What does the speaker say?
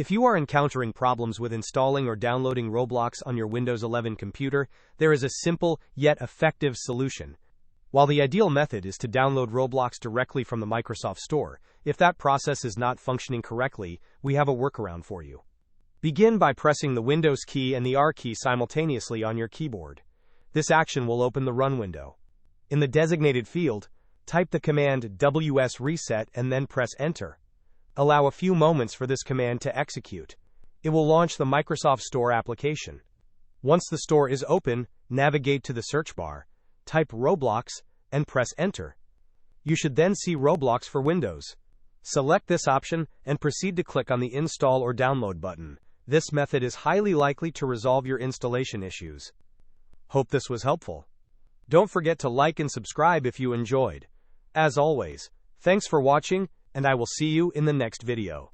If you are encountering problems with installing or downloading Roblox on your Windows 11 computer, there is a simple yet effective solution. While the ideal method is to download Roblox directly from the Microsoft Store, if that process is not functioning correctly, we have a workaround for you. Begin by pressing the Windows key and the R key simultaneously on your keyboard. This action will open the Run window. In the designated field, type the command WS-reset and then press Enter. Allow a few moments for this command to execute. It will launch the Microsoft Store application. Once the store is open, navigate to the search bar, type Roblox, and press Enter. You should then see Roblox for Windows. Select this option and proceed to click on the Install or Download button. This method is highly likely to resolve your installation issues. Hope this was helpful. Don't forget to like and subscribe if you enjoyed. As always, thanks for watching, and I will see you in the next video.